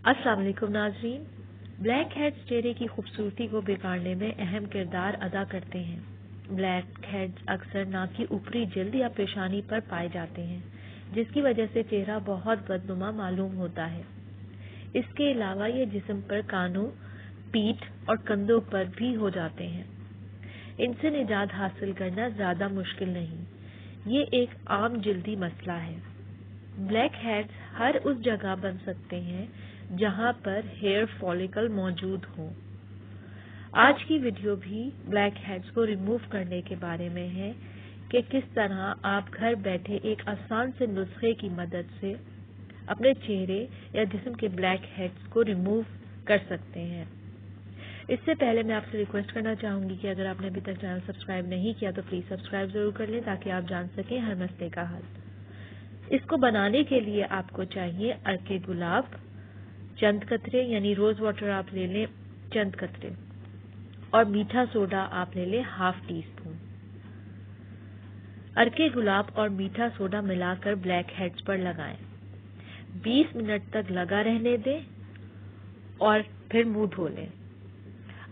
السلام علیکم ناظرین، بلیک ہیڈز چہرے کی خوبصورتی کو بگاڑنے میں اہم کردار ادا کرتے ہیں۔ بلیک ہیڈز اکثر ناک کی اوپری جلد یا پیشانی پر پائے جاتے ہیں، جس کی وجہ سے چہرہ بہت بدنما معلوم ہوتا ہے۔ اس کے علاوہ یہ جسم پر کانوں، پیٹھ اور کندھوں پر بھی ہو جاتے ہیں۔ ان سے نجات حاصل کرنا زیادہ مشکل نہیں، یہ ایک عام جلدی مسئلہ ہے۔ بلیک ہیڈز ہر اس جگہ بن سکتے ہیں جہاں پر ہیئر فالیکل موجود ہوں۔ آج کی ویڈیو بھی بلیک ہیڈز کو ریموو کرنے کے بارے میں ہے کہ کس طرح آپ گھر بیٹھے ایک آسان سے نسخے کی مدد سے اپنے چہرے یا جسم کے بلیک ہیڈز کو ریموو کر سکتے ہیں۔ اس سے پہلے میں آپ سے ریکویسٹ کرنا چاہوں گی کہ اگر آپ نے ابھی تک چینل سبسکرائب نہیں کیا تو پلیز سبسکرائب ضرور کر لیں تاکہ آپ جان سکیں ہر مسئلے کا حل۔ اس کو بنانے کے لیے آپ کو چاہیے عرق گلاب چند قطرے، یعنی روز واٹر آپ لے لیں چند قطرے، اور میٹھا سوڈا آپ لے لیں ½ ٹی اسپون۔ عرق گلاب اور میٹھا سوڈا ملا کر بلیک ہیڈز پر لگائیں، 20 منٹ تک لگا رہنے دیں اور پھر منہ دھو لیں۔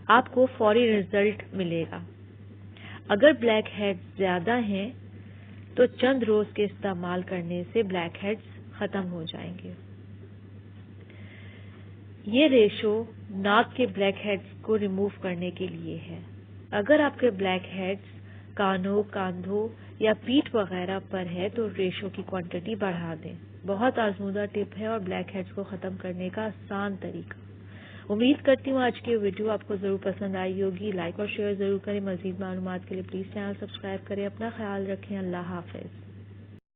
آپ کو فوری رزلٹ ملے گا۔ اگر بلیک ہیڈز زیادہ ہیں تو چند روز کے استعمال کرنے سے بلیک ہیڈز ختم ہو جائیں گے۔ یہ ریشو ناک کے بلیک ہیڈز کو ریموو کرنے کے لیے ہے۔ اگر آپ کے بلیک ہیڈز کانوں، کاندھوں یا پیٹھ وغیرہ پر ہے تو ریشو کی کوانٹٹی بڑھا دیں۔ بہت آزمودہ ٹپ ہے اور بلیک ہیڈز کو ختم کرنے کا آسان طریقہ۔ امید کرتی ہوں آج کی ویڈیو آپ کو ضرور پسند آئی ہوگی۔ لائک اور شیئر ضرور کریں۔ مزید معلومات کے لیے پلیز چینل سبسکرائب کریں۔ اپنا خیال رکھیں۔ اللہ حافظ۔